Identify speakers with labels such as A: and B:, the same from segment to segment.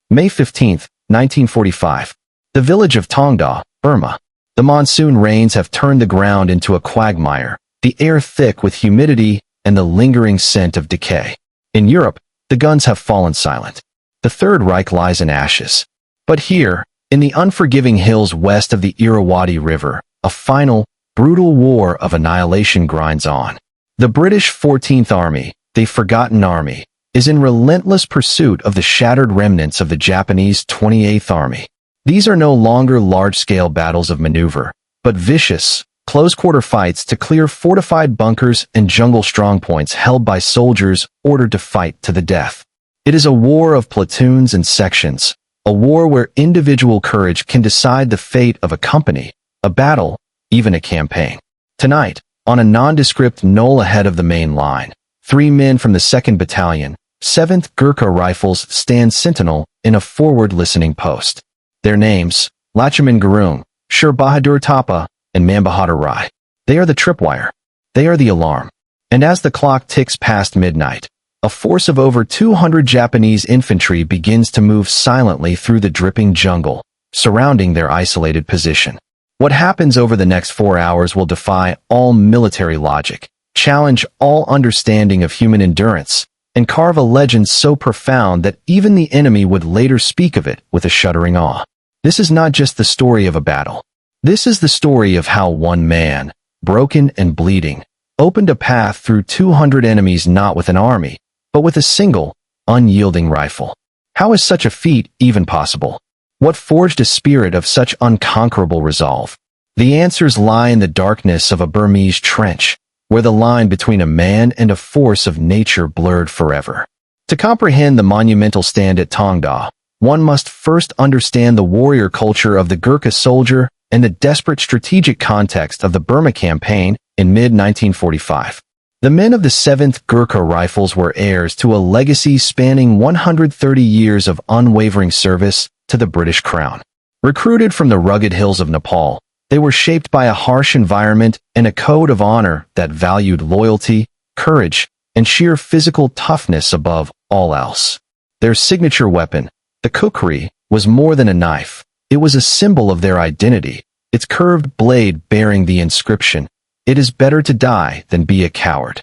A: May 15, 1945. The village of Taungdaw, Burma. The monsoon rains have turned the ground into a quagmire, the air thick with humidity and the lingering scent of decay. In Europe, the guns have fallen silent. The Third Reich lies in ashes. But here, in the unforgiving hills west of the Irrawaddy River, a final, brutal war of annihilation grinds on. The British 14th Army, the Forgotten Army, is in relentless pursuit of the shattered remnants of the Japanese 28th Army. These are no longer large-scale battles of maneuver, but vicious, close-quarter fights to clear fortified bunkers and jungle strongpoints held by soldiers ordered to fight to the death. It is a war of platoons and sections, a war where individual courage can decide the fate of a company, a battle, even a campaign. Tonight, on a nondescript knoll ahead of the main line, 3 men from the 2nd Battalion, 7th Gurkha Rifles stand sentinel in a forward-listening post. Their names, Lachhiman Gurung, Sher Bahadur Thapa, and Mambahadur Rai. They are the tripwire. They are the alarm. And as the clock ticks past midnight, a force of over 200 Japanese infantry begins to move silently through the dripping jungle, surrounding their isolated position. What happens over the next 4 hours will defy all military logic, challenge all understanding of human endurance, and carve a legend so profound that even the enemy would later speak of it with a shuddering awe. This is not just the story of a battle. This is the story of how one man, broken and bleeding, opened a path through 200 enemies not with an army, but with a single, unyielding rifle. How is such a feat even possible? What forged a spirit of such unconquerable resolve? The answers lie in the darkness of a Burmese trench, where the line between a man and a force of nature blurred forever. To comprehend the monumental stand at Taungdaw, one must first understand the warrior culture of the Gurkha soldier and the desperate strategic context of the Burma campaign in mid-1945. The men of the 7th Gurkha Rifles were heirs to a legacy spanning 130 years of unwavering service to the British Crown. Recruited from the rugged hills of Nepal, they were shaped by a harsh environment and a code of honor that valued loyalty, courage, and sheer physical toughness above all else. Their signature weapon, the kukri, was more than a knife. It was a symbol of their identity, its curved blade bearing the inscription, "It is better to die than be a coward."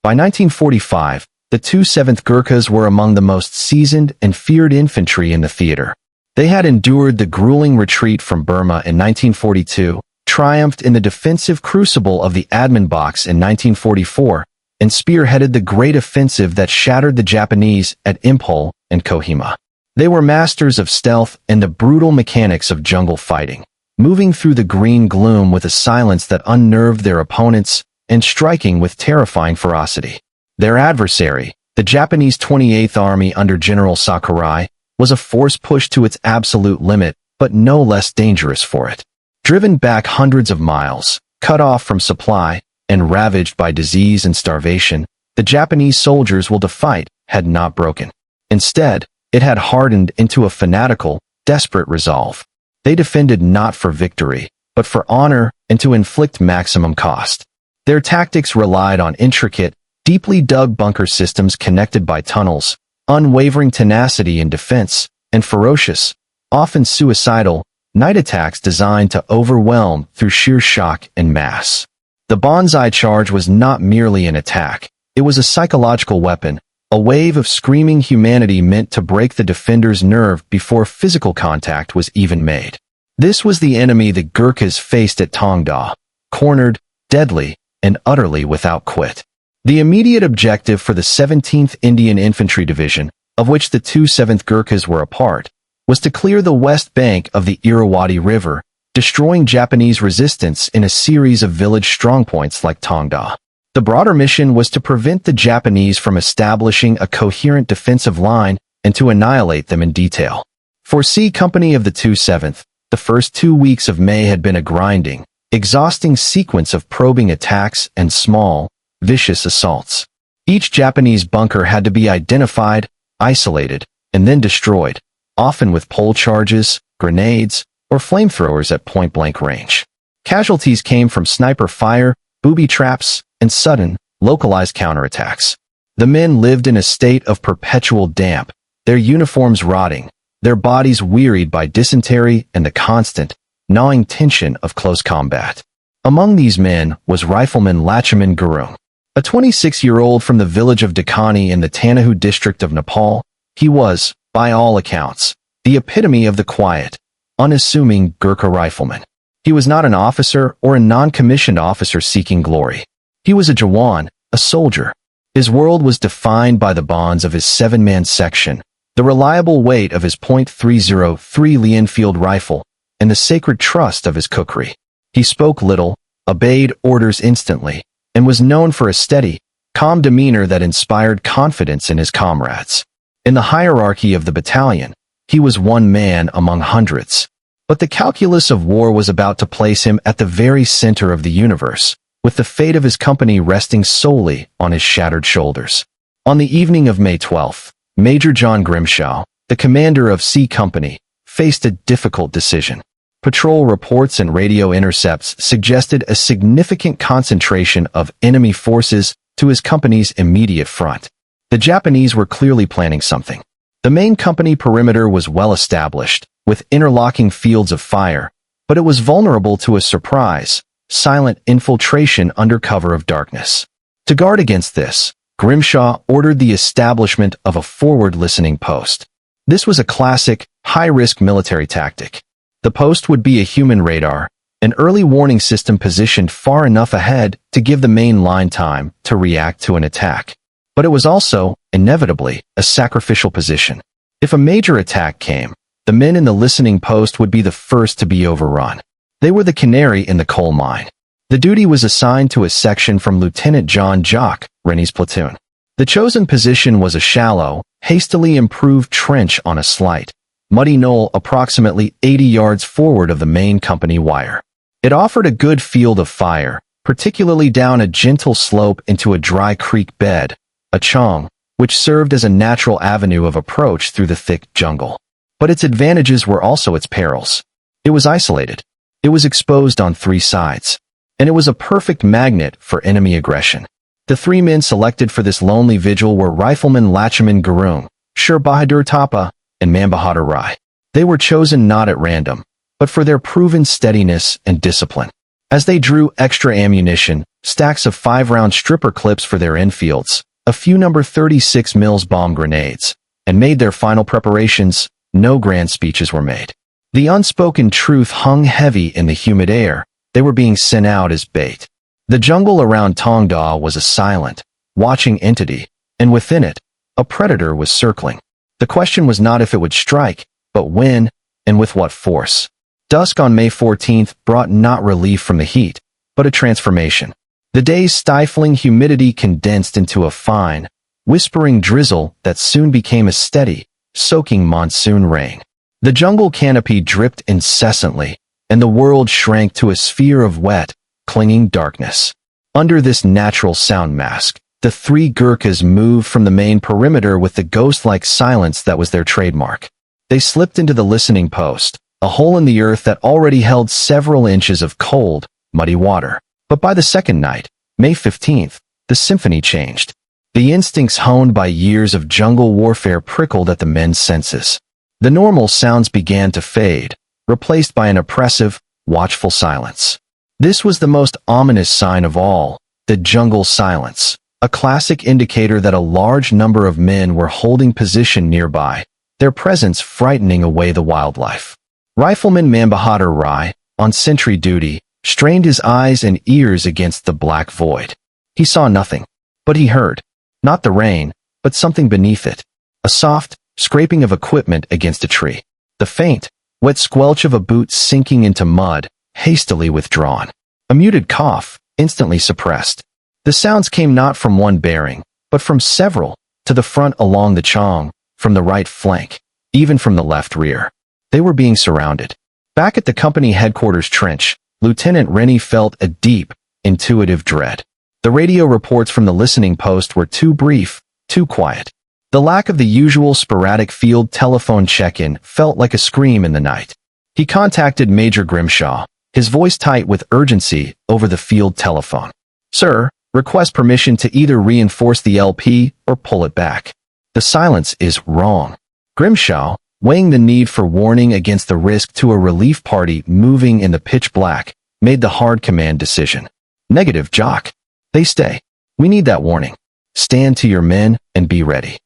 A: By 1945, the 7th Gurkhas were among the most seasoned and feared infantry in the theater. They had endured the grueling retreat from Burma in 1942, triumphed in the defensive crucible of the admin box in 1944, and spearheaded the great offensive that shattered the Japanese at Impol and Kohima. They were masters of stealth and the brutal mechanics of jungle fighting, moving through the green gloom with a silence that unnerved their opponents and striking with terrifying ferocity. Their adversary, the Japanese 28th Army under General Sakurai, was a force pushed to its absolute limit, but no less dangerous for it. Driven back hundreds of miles, cut off from supply, and ravaged by disease and starvation, the Japanese soldiers' will to fight had not broken. Instead, it had hardened into a fanatical, desperate resolve. They defended not for victory, but for honor and to inflict maximum cost. Their tactics relied on intricate, deeply dug bunker systems connected by tunnels, unwavering tenacity in defense, and ferocious, often suicidal, night attacks designed to overwhelm through sheer shock and mass. The Banzai charge was not merely an attack, it was a psychological weapon, a wave of screaming humanity meant to break the defender's nerve before physical contact was even made. This was the enemy the Gurkhas faced at Taungdaw, cornered, deadly, and utterly without quit. The immediate objective for the 17th Indian Infantry Division, of which the 7th Gurkhas were a part, was to clear the west bank of the Irrawaddy River, destroying Japanese resistance in a series of village strongpoints like Taungdaw. The broader mission was to prevent the Japanese from establishing a coherent defensive line and to annihilate them in detail. For C Company of the 7th, the first 2 weeks of May had been a grinding, exhausting sequence of probing attacks and small, vicious assaults. Each Japanese bunker had to be identified, isolated, and then destroyed, often with pole charges, grenades, or flamethrowers at point-blank range. Casualties came from sniper fire, booby traps, and sudden, localized counterattacks. The men lived in a state of perpetual damp, their uniforms rotting, their bodies wearied by dysentery and the constant, gnawing tension of close combat. Among these men was Rifleman Lachhiman Gurung, a 26-year-old from the village of Dakani in the Tanahu district of Nepal. He was, by all accounts, the epitome of the quiet, unassuming Gurkha rifleman. He was not an officer or a non-commissioned officer seeking glory. He was a Jawan, a soldier. His world was defined by the bonds of his 7-man section, the reliable weight of his .303 Lee Enfield rifle, and the sacred trust of his kukri. He spoke little, obeyed orders instantly, and was known for a steady, calm demeanor that inspired confidence in his comrades. In the hierarchy of the battalion, he was one man among hundreds. But the calculus of war was about to place him at the very center of the universe, with the fate of his company resting solely on his shattered shoulders. On the evening of May 12th, Major John Grimshaw, the commander of C Company, faced a difficult decision. Patrol reports and radio intercepts suggested a significant concentration of enemy forces to his company's immediate front. The Japanese were clearly planning something. The main company perimeter was well established, with interlocking fields of fire, but it was vulnerable to a surprise, silent infiltration under cover of darkness. To guard against this, Grimshaw ordered the establishment of a forward listening post. This was a classic, high-risk military tactic. The post would be a human radar, an early warning system positioned far enough ahead to give the main line time to react to an attack. But it was also, inevitably, a sacrificial position. If a major attack came, the men in the listening post would be the first to be overrun. They were the canary in the coal mine. The duty was assigned to a section from Lieutenant John Jock, Rennie's platoon. The chosen position was a shallow, hastily improved trench on a slight, muddy knoll approximately 80 yards forward of the main company wire. It offered a good field of fire, particularly down a gentle slope into a dry creek bed, a chong, which served as a natural avenue of approach through the thick jungle. But its advantages were also its perils. It was isolated. It was exposed on 3 sides. And it was a perfect magnet for enemy aggression. The 3 men selected for this lonely vigil were Rifleman Lachhiman Gurung, Sher Bahadur Thapa, and Mambahadur Rai. They were chosen not at random, but for their proven steadiness and discipline. As they drew extra ammunition, stacks of 5-round stripper clips for their Enfields, a few number 36 mils bomb grenades, and made their final preparations, no grand speeches were made. The unspoken truth hung heavy in the humid air. They were being sent out as bait. The jungle around Taungdaw was a silent, watching entity, and within it, a predator was circling. The question was not if it would strike, but when, and with what force. Dusk on May 14th brought not relief from the heat, but a transformation. The day's stifling humidity condensed into a fine, whispering drizzle that soon became a steady, soaking monsoon rain. The jungle canopy dripped incessantly, and the world shrank to a sphere of wet, clinging darkness. Under this natural sound mask, the 3 Gurkhas moved from the main perimeter with the ghost-like silence that was their trademark. They slipped into the listening post, a hole in the earth that already held several inches of cold, muddy water. But by the second night, May 15th, the symphony changed. The instincts honed by years of jungle warfare prickled at the men's senses. The normal sounds began to fade, replaced by an oppressive, watchful silence. This was the most ominous sign of all, the jungle silence, a classic indicator that a large number of men were holding position nearby, their presence frightening away the wildlife. Rifleman Mambahadur Rai, on sentry duty, strained his eyes and ears against the black void. He saw nothing, but he heard, not the rain, but something beneath it, a soft, scraping of equipment against a tree. The faint, wet squelch of a boot sinking into mud, hastily withdrawn. A muted cough, instantly suppressed. The sounds came not from one bearing, but from several, to the front along the chong, from the right flank, even from the left rear. They were being surrounded. Back at the company headquarters trench, Lieutenant Rennie felt a deep, intuitive dread. The radio reports from the listening post were too brief, too quiet. The lack of the usual sporadic field telephone check-in felt like a scream in the night. He contacted Major Grimshaw, his voice tight with urgency over the field telephone. "Sir, request permission to either reinforce the LP or pull it back. The silence is wrong." Grimshaw, weighing the need for warning against the risk to a relief party moving in the pitch black, made the hard command decision. Negative, Jock. They stay. We need that warning. Stand to your men and be ready.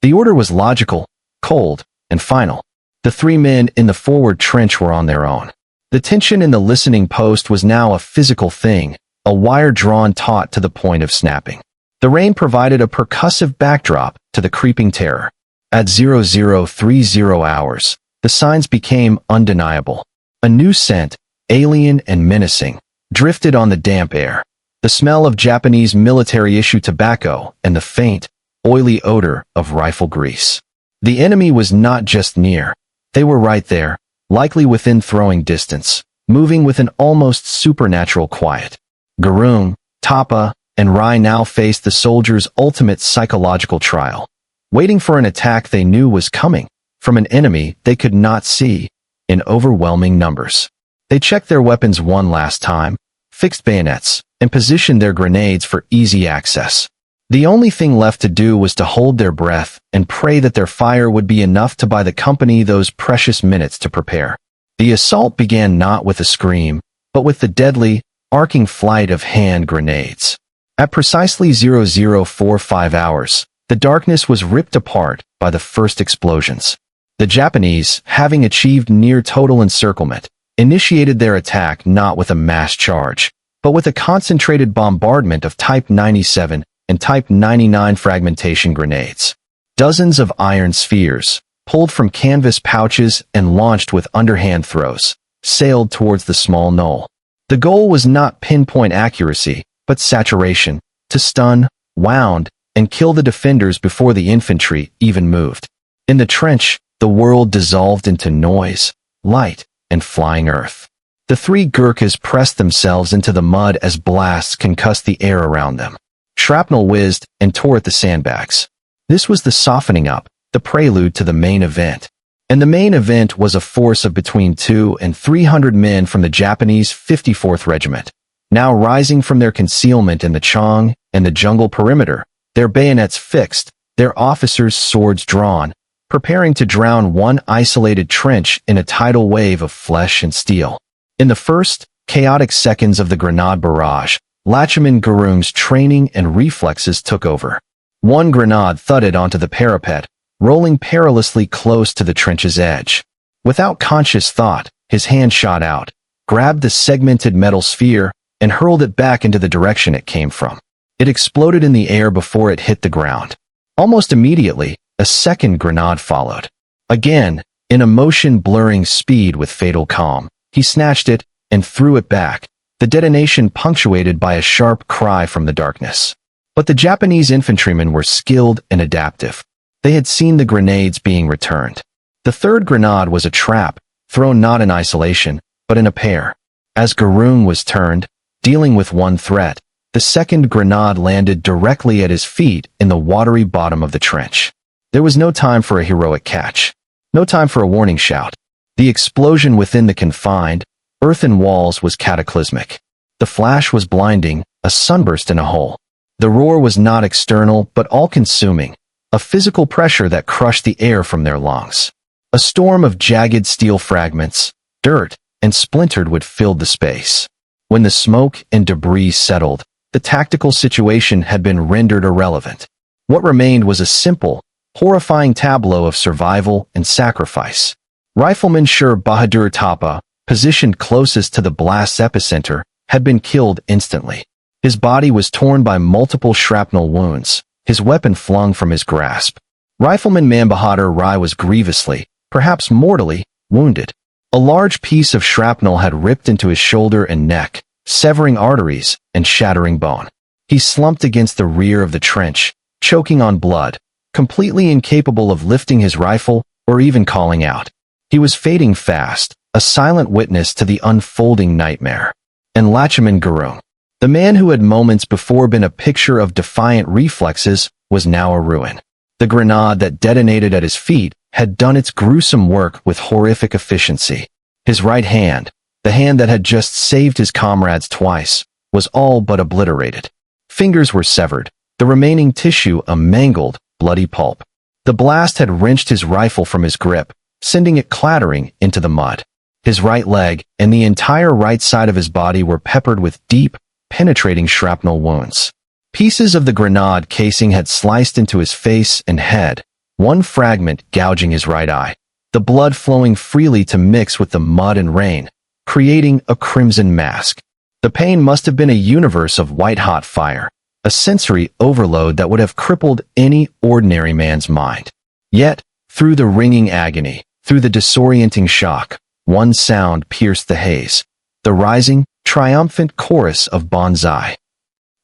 A: The order was logical, cold, and final. The 3 men in the forward trench were on their own. The tension in the listening post was now a physical thing, a wire drawn taut to the point of snapping. The rain provided a percussive backdrop to the creeping terror. At 0030 hours, the signs became undeniable. A new scent, alien and menacing, drifted on the damp air. The smell of Japanese military-issue tobacco and the faint, oily odor of rifle grease. The enemy was not just near. They were right there, likely within throwing distance, moving with an almost supernatural quiet. Gurung, Tapa, and Rai now faced the soldiers' ultimate psychological trial, waiting for an attack they knew was coming, from an enemy they could not see, in overwhelming numbers. They checked their weapons one last time, fixed bayonets, and positioned their grenades for easy access. The only thing left to do was to hold their breath and pray that their fire would be enough to buy the company those precious minutes to prepare. The assault began not with a scream, but with the deadly, arcing flight of hand grenades. At precisely 0045 hours, the darkness was ripped apart by the first explosions. The Japanese, having achieved near total encirclement, initiated their attack not with a mass charge, but with a concentrated bombardment of Type 97 and Type 99 fragmentation grenades. Dozens of iron spheres, pulled from canvas pouches and launched with underhand throws, sailed towards the small knoll. The goal was not pinpoint accuracy, but saturation, to stun, wound, and kill the defenders before the infantry even moved. In the trench, the world dissolved into noise, light, and flying earth. The 3 Gurkhas pressed themselves into the mud as blasts concussed the air around them. Shrapnel whizzed and tore at the sandbags. This was the softening up, the prelude to the main event. And the main event was a force of between 200 and 300 men from the Japanese 54th Regiment, now rising from their concealment in the Chong and the jungle perimeter, their bayonets fixed, their officers' swords drawn, preparing to drown one isolated trench in a tidal wave of flesh and steel. In the first, chaotic seconds of the grenade barrage, Lachhiman Gurung's training and reflexes took over. One grenade thudded onto the parapet, rolling perilously close to the trench's edge. Without conscious thought, his hand shot out, grabbed the segmented metal sphere, and hurled it back into the direction it came from. It exploded in the air before it hit the ground. Almost immediately, a second grenade followed. Again, in a motion-blurring speed with fatal calm, he snatched it and threw it back, the detonation punctuated by a sharp cry from the darkness. But the Japanese infantrymen were skilled and adaptive. They had seen the grenades being returned. The third grenade was a trap, thrown not in isolation, but in a pair. As Gurung was turned, dealing with one threat, the second grenade landed directly at his feet in the watery bottom of the trench. There was no time for a heroic catch. No time for a warning shout. The explosion within the confined, earthen walls was cataclysmic. The flash was blinding, a sunburst in a hole. The roar was not external but all-consuming, a physical pressure that crushed the air from their lungs. A storm of jagged steel fragments, dirt, and splintered wood filled the space. When the smoke and debris settled, the tactical situation had been rendered irrelevant. What remained was a simple, horrifying tableau of survival and sacrifice. Rifleman Sher Bahadur Tapa, positioned closest to the blast's epicenter, had been killed instantly. His body was torn by multiple shrapnel wounds, his weapon flung from his grasp. Rifleman Bahadur Rai was grievously, perhaps mortally, wounded. A large piece of shrapnel had ripped into his shoulder and neck, severing arteries and shattering bone. He slumped against the rear of the trench, choking on blood, completely incapable of lifting his rifle or even calling out. He was fading fast, a silent witness to the unfolding nightmare. And Lachhiman Gurung, the man who had moments before been a picture of defiant reflexes, was now a ruin. The grenade that detonated at his feet had done its gruesome work with horrific efficiency. His right hand, the hand that had just saved his comrades twice, was all but obliterated. Fingers were severed, the remaining tissue a mangled, bloody pulp. The blast had wrenched his rifle from his grip, sending it clattering into the mud. His right leg and the entire right side of his body were peppered with deep, penetrating shrapnel wounds. Pieces of the grenade casing had sliced into his face and head, one fragment gouging his right eye, the blood flowing freely to mix with the mud and rain, creating a crimson mask. The pain must have been a universe of white-hot fire, a sensory overload that would have crippled any ordinary man's mind. Yet, through the ringing agony, through the disorienting shock, one sound pierced the haze, the rising, triumphant chorus of Banzai.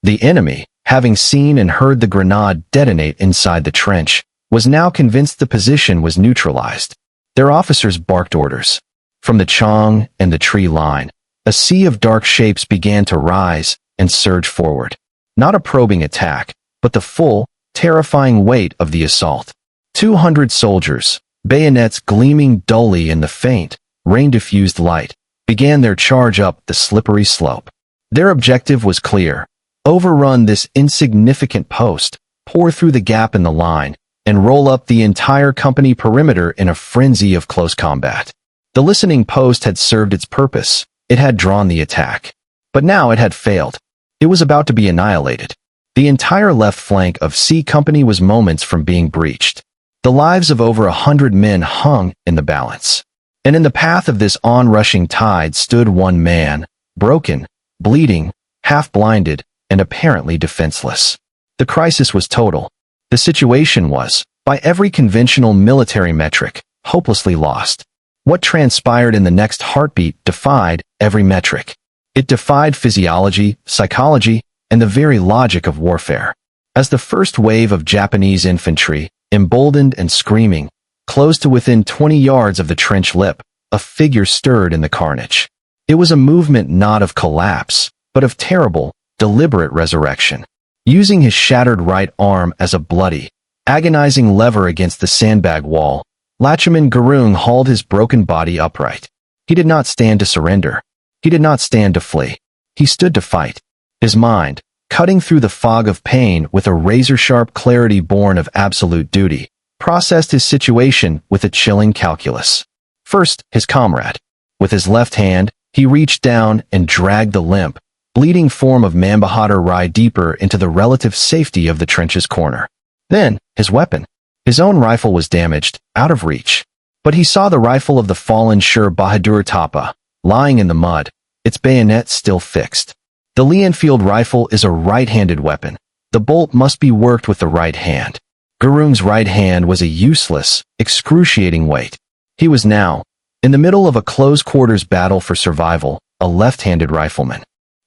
A: The enemy, having seen and heard the grenade detonate inside the trench, was now convinced the position was neutralized. Their officers barked orders. From the Chong and the tree line, a sea of dark shapes began to rise and surge forward. Not a probing attack, but the full, terrifying weight of the assault. 200 soldiers, bayonets gleaming dully in the faint, rain-diffused light, began their charge up the slippery slope. Their objective was clear: overrun this insignificant post, pour through the gap in the line, and roll up the entire company perimeter in a frenzy of close combat. The listening post had served its purpose. It had drawn the attack. But now it had failed. It was about to be annihilated. The entire left flank of C Company was moments from being breached. The lives of over 100 men hung in the balance. And in the path of this onrushing tide stood one man, broken, bleeding, half-blinded, and apparently defenseless. The crisis was total. The situation was, by every conventional military metric, hopelessly lost. What transpired in the next heartbeat defied every metric. It defied physiology, psychology, and the very logic of warfare. As the first wave of Japanese infantry, emboldened and screaming, closed to within 20 yards of the trench lip, a figure stirred in the carnage. It was a movement not of collapse, but of terrible, deliberate resurrection. Using his shattered right arm as a bloody, agonizing lever against the sandbag wall, Lachhiman Gurung hauled his broken body upright. He did not stand to surrender. He did not stand to flee. He stood to fight. His mind, cutting through the fog of pain with a razor-sharp clarity born of absolute duty, processed his situation with a chilling calculus. First, his comrade. With his left hand, he reached down and dragged the limp, bleeding form of Mambahadur Rai deeper into the relative safety of the trench's corner. Then, his weapon. His own rifle was damaged, out of reach. But he saw the rifle of the fallen Sher Bahadur Thapa, lying in the mud, its bayonet still fixed. The Lee-Enfield rifle is a right-handed weapon. The bolt must be worked with the right hand. Gurung's right hand was a useless, excruciating weight. He was now, in the middle of a close-quarters battle for survival, a left-handed rifleman.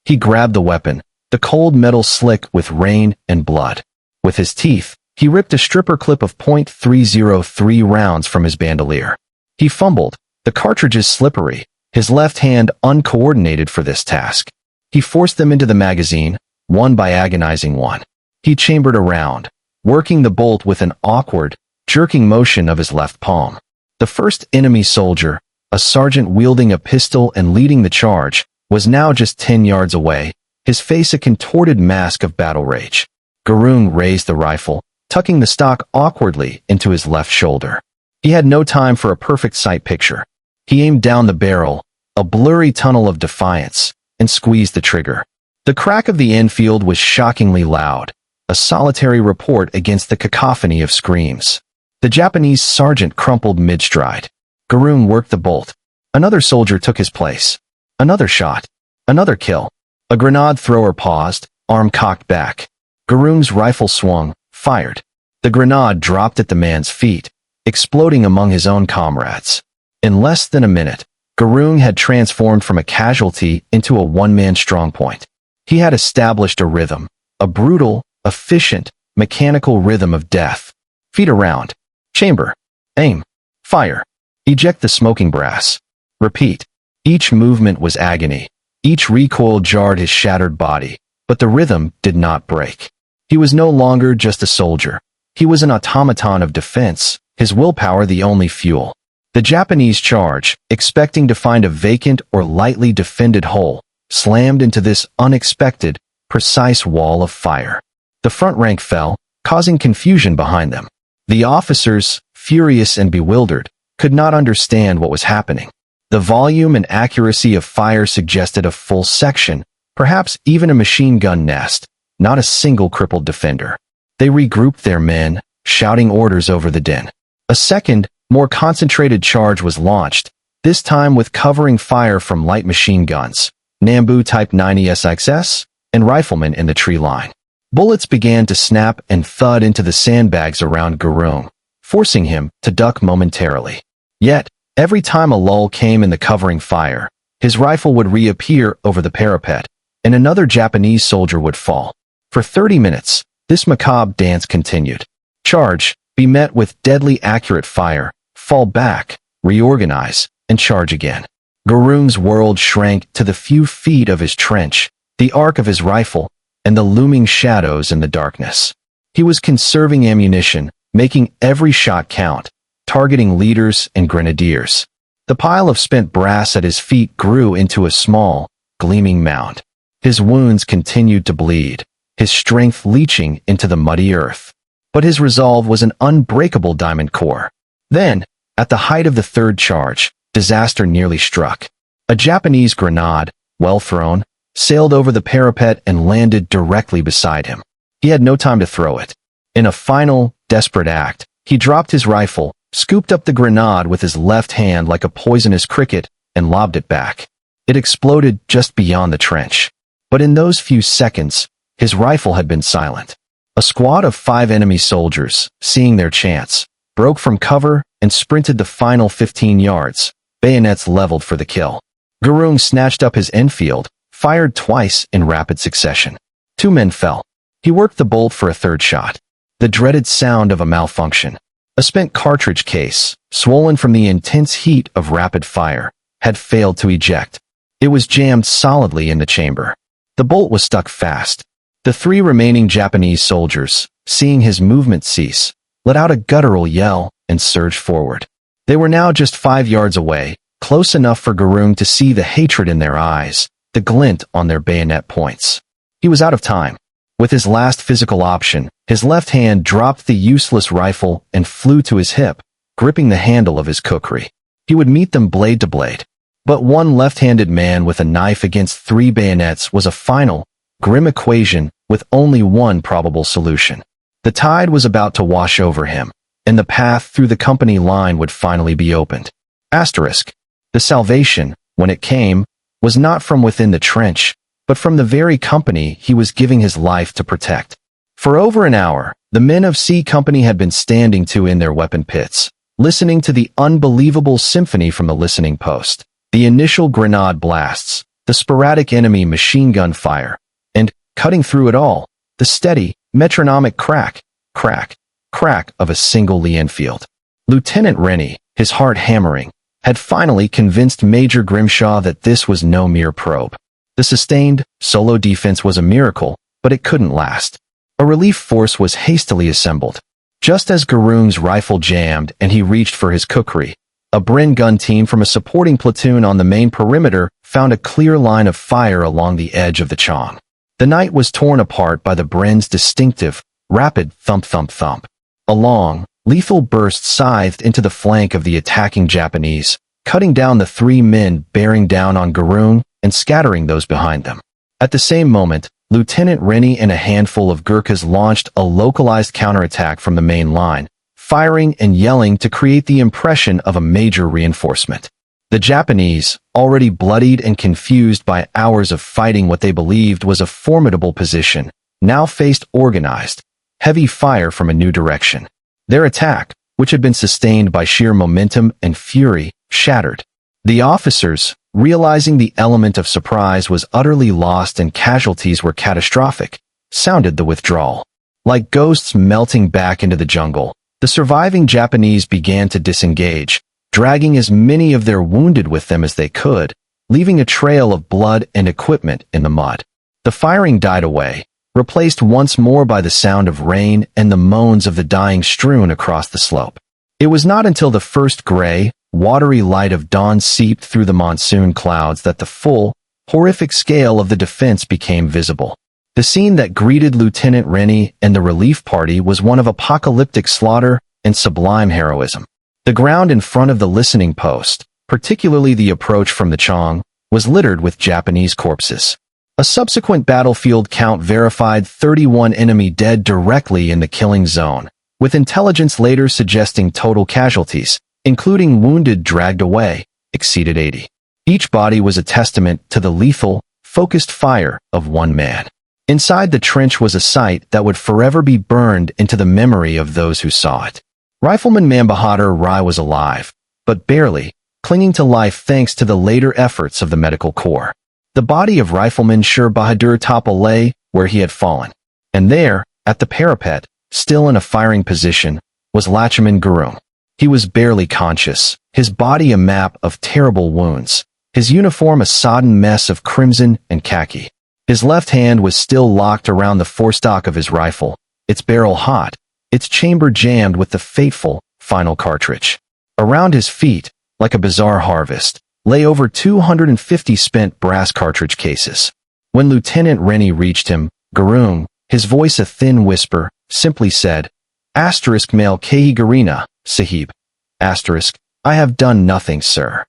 A: He grabbed the weapon, the cold metal slick with rain and blood. With his teeth, he ripped a stripper clip of .303 rounds from his bandolier. He fumbled, the cartridges slippery, his left hand uncoordinated for this task. He forced them into the magazine, one by agonizing one. He chambered a round, working the bolt with an awkward, jerking motion of his left palm. The first enemy soldier, a sergeant wielding a pistol and leading the charge, was now just 10 yards away, his face a contorted mask of battle rage. Gurung raised the rifle, tucking the stock awkwardly into his left shoulder. He had no time for a perfect sight picture. He aimed down the barrel, a blurry tunnel of defiance, and squeezed the trigger. The crack of the Enfield was shockingly loud, a solitary report against the cacophony of screams. The Japanese sergeant crumpled mid-stride. Gurung worked the bolt. Another soldier took his place. Another shot. Another kill. A grenade thrower paused, arm cocked back. Gurung's rifle swung, fired. The grenade dropped at the man's feet, exploding among his own comrades. In less than a minute, Gurung had transformed from a casualty into a one-man strongpoint. He had established a rhythm, a brutal, efficient, mechanical rhythm of death. Feet around. Chamber. Aim. Fire. Eject the smoking brass. Repeat. Each movement was agony. Each recoil jarred his shattered body, but the rhythm did not break. He was no longer just a soldier. He was an automaton of defense, his willpower the only fuel. The Japanese charge, expecting to find a vacant or lightly defended hole, slammed into this unexpected, precise wall of fire. The front rank fell, causing confusion behind them. The officers, furious and bewildered, could not understand what was happening. The volume and accuracy of fire suggested a full section, perhaps even a machine gun nest, not a single crippled defender. They regrouped their men, shouting orders over the din. A second, more concentrated charge was launched, this time with covering fire from light machine guns, Nambu Type 90 SXS, and riflemen in the tree line. Bullets began to snap and thud into the sandbags around Gurung, forcing him to duck momentarily. Yet, every time a lull came in the covering fire, his rifle would reappear over the parapet, and another Japanese soldier would fall. For 30 minutes, this macabre dance continued. Charge, be met with deadly accurate fire, fall back, reorganize, and charge again. Gurung's world shrank to the few feet of his trench, the arc of his rifle, and the looming shadows in the darkness. He was conserving ammunition, making every shot count, targeting leaders and grenadiers. The pile of spent brass at his feet grew into a small, gleaming mound. His wounds continued to bleed, his strength leaching into the muddy earth. But his resolve was an unbreakable diamond core. Then, at the height of the third charge, disaster nearly struck. A Japanese grenade, well thrown, sailed over the parapet and landed directly beside him. He had no time to throw it. In a final, desperate act, he dropped his rifle, scooped up the grenade with his left hand like a poisonous cricket, and lobbed it back. It exploded just beyond the trench. But in those few seconds, his rifle had been silent. A squad of 5 enemy soldiers, seeing their chance, broke from cover and sprinted the final 15 yards, bayonets leveled for the kill. Gurung snatched up his Enfield, fired twice in rapid succession. 2 men fell. He worked the bolt for a third shot. The dreaded sound of a malfunction. A spent cartridge case, swollen from the intense heat of rapid fire, had failed to eject. It was jammed solidly in the chamber. The bolt was stuck fast. The 3 remaining Japanese soldiers, seeing his movement cease, let out a guttural yell and surged forward. They were now just 5 yards away, close enough for Gurung to see the hatred in their eyes, the glint on their bayonet points. He was out of time. With his last physical option, his left hand dropped the useless rifle and flew to his hip, gripping the handle of his kukri. He would meet them blade to blade. But one left-handed man with a knife against 3 bayonets was a final, grim equation with only one probable solution. The tide was about to wash over him, and the path through the company line would finally be opened. Asterisk. The salvation, when it came, was not from within the trench, but from the very company he was giving his life to protect. For over an hour, the men of C Company had been standing to in their weapon pits, listening to the unbelievable symphony from the listening post, the initial grenade blasts, the sporadic enemy machine gun fire, and, cutting through it all, the steady, metronomic crack, crack, crack of a single Lee Enfield. Lieutenant Rennie, his heart hammering, had finally convinced Major Grimshaw that this was no mere probe. The sustained, solo defense was a miracle, but it couldn't last. A relief force was hastily assembled. Just as Gurung's rifle jammed and he reached for his kukri, a Bren gun team from a supporting platoon on the main perimeter found a clear line of fire along the edge of the chong. The night was torn apart by the Bren's distinctive, rapid thump-thump-thump. A long, lethal burst scythed into the flank of the attacking Japanese, cutting down the 3 men bearing down on Gurung and scattering those behind them. At the same moment, Lieutenant Rennie and a handful of Gurkhas launched a localized counterattack from the main line, firing and yelling to create the impression of a major reinforcement. The Japanese, already bloodied and confused by hours of fighting what they believed was a formidable position, now faced organized, heavy fire from a new direction. Their attack, which had been sustained by sheer momentum and fury, shattered. The officers, realizing the element of surprise was utterly lost and casualties were catastrophic, sounded the withdrawal. Like ghosts melting back into the jungle, the surviving Japanese began to disengage, dragging as many of their wounded with them as they could, leaving a trail of blood and equipment in the mud. The firing died away, replaced once more by the sound of rain and the moans of the dying strewn across the slope. It was not until the first gray, watery light of dawn seeped through the monsoon clouds that the full, horrific scale of the defense became visible. The scene that greeted Lieutenant Rennie and the relief party was one of apocalyptic slaughter and sublime heroism. The ground in front of the listening post, particularly the approach from the Chong, was littered with Japanese corpses. A subsequent battlefield count verified 31 enemy dead directly in the killing zone, with intelligence later suggesting total casualties, including wounded dragged away, exceeded 80. Each body was a testament to the lethal, focused fire of one man. Inside the trench was a sight that would forever be burned into the memory of those who saw it. Rifleman Bahadur Rai was alive, but barely, clinging to life thanks to the later efforts of the medical corps. The body of Rifleman Sher Bahadur Thapa lay where he had fallen. And there, at the parapet, still in a firing position, was Lachhiman Gurung. He was barely conscious, his body a map of terrible wounds, his uniform a sodden mess of crimson and khaki. His left hand was still locked around the forestock of his rifle, its barrel hot, its chamber jammed with the fateful, final cartridge. Around his feet, like a bizarre harvest, lay over 250 spent brass cartridge cases. When Lieutenant Rennie reached him, Gurung, his voice a thin whisper, simply said, * Mail Kahi Garina, Sahib. * I have done nothing, sir.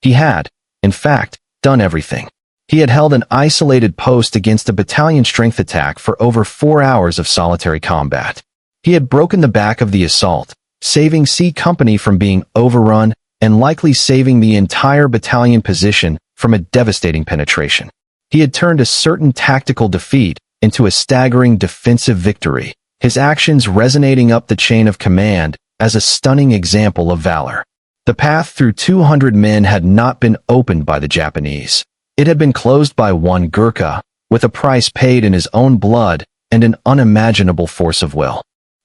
A: He had, in fact, done everything. He had held an isolated post against a battalion strength attack for over 4 hours of solitary combat. He had broken the back of the assault, saving C Company from being overrun and likely saving the entire battalion position from a devastating penetration. He had turned a certain tactical defeat into a staggering defensive victory, his actions resonating up the chain of command as a stunning example of valor. The path through 200 men had not been opened by the Japanese. It had been closed by one Gurkha, with a price paid in his own blood and an unimaginable force of will.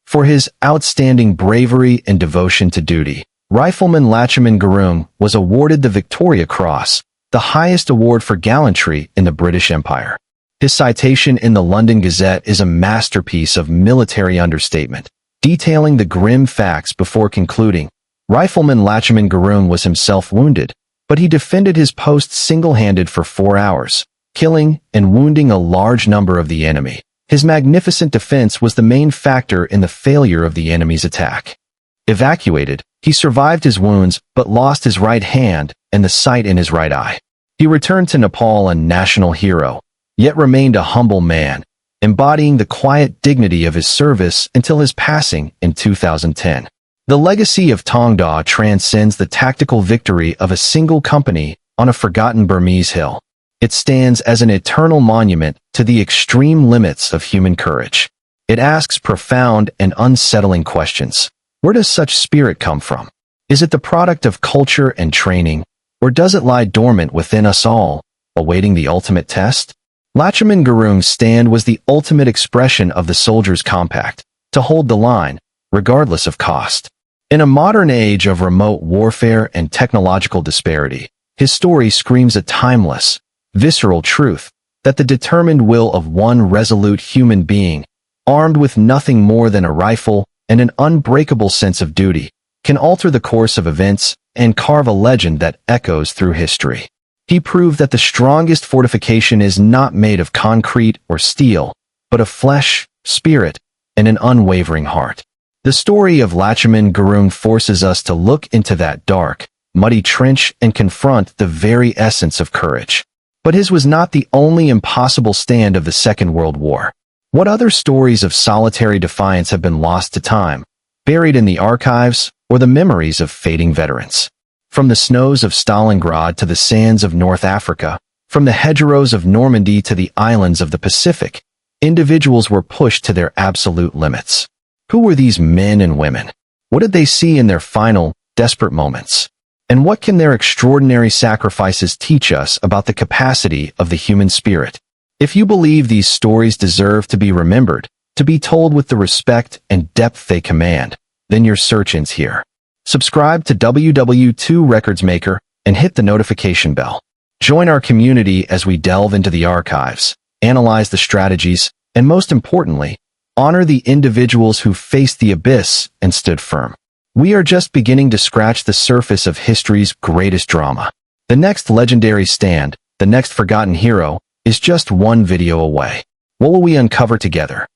A: For his outstanding bravery and devotion to duty, Rifleman Lachhiman Gurung was awarded the Victoria Cross, the highest award for gallantry in the British Empire. His citation in the London Gazette is a masterpiece of military understatement, detailing the grim facts before concluding, Rifleman Lachhiman Gurung was himself wounded, but he defended his post single-handed for 4 hours, killing and wounding a large number of the enemy. His magnificent defense was the main factor in the failure of the enemy's attack. Evacuated, he survived his wounds but lost his right hand and the sight in his right eye. He returned to Nepal a national hero, yet remained a humble man, embodying the quiet dignity of his service until his passing in 2010. The legacy of Taungdaw transcends the tactical victory of a single company on a forgotten Burmese hill. It stands as an eternal monument to the extreme limits of human courage. It asks profound and unsettling questions. Where does such spirit come from? Is it the product of culture and training, or does it lie dormant within us all, awaiting the ultimate test? Lachhiman Gurung's stand was the ultimate expression of the soldier's compact, to hold the line, regardless of cost. In a modern age of remote warfare and technological disparity, his story screams a timeless, visceral truth that the determined will of one resolute human being, armed with nothing more than a rifle and an unbreakable sense of duty, can alter the course of events and carve a legend that echoes through history. He proved that the strongest fortification is not made of concrete or steel, but of flesh, spirit, and an unwavering heart. The story of Lachhiman Gurung forces us to look into that dark, muddy trench and confront the very essence of courage. But his was not the only impossible stand of the Second World War. What other stories of solitary defiance have been lost to time, buried in the archives or the memories of fading veterans? From the snows of Stalingrad to the sands of North Africa, from the hedgerows of Normandy to the islands of the Pacific, individuals were pushed to their absolute limits. Who were these men and women? What did they see in their final, desperate moments? And what can their extraordinary sacrifices teach us about the capacity of the human spirit? If you believe these stories deserve to be remembered, to be told with the respect and depth they command, then your search ends here. Subscribe to WWII Records Maker and hit the notification bell. Join our community as we delve into the archives, analyze the strategies, and most importantly, honor the individuals who faced the abyss and stood firm. We are just beginning to scratch the surface of history's greatest drama. The next legendary stand, the next forgotten hero, is just one video away. What will we uncover together?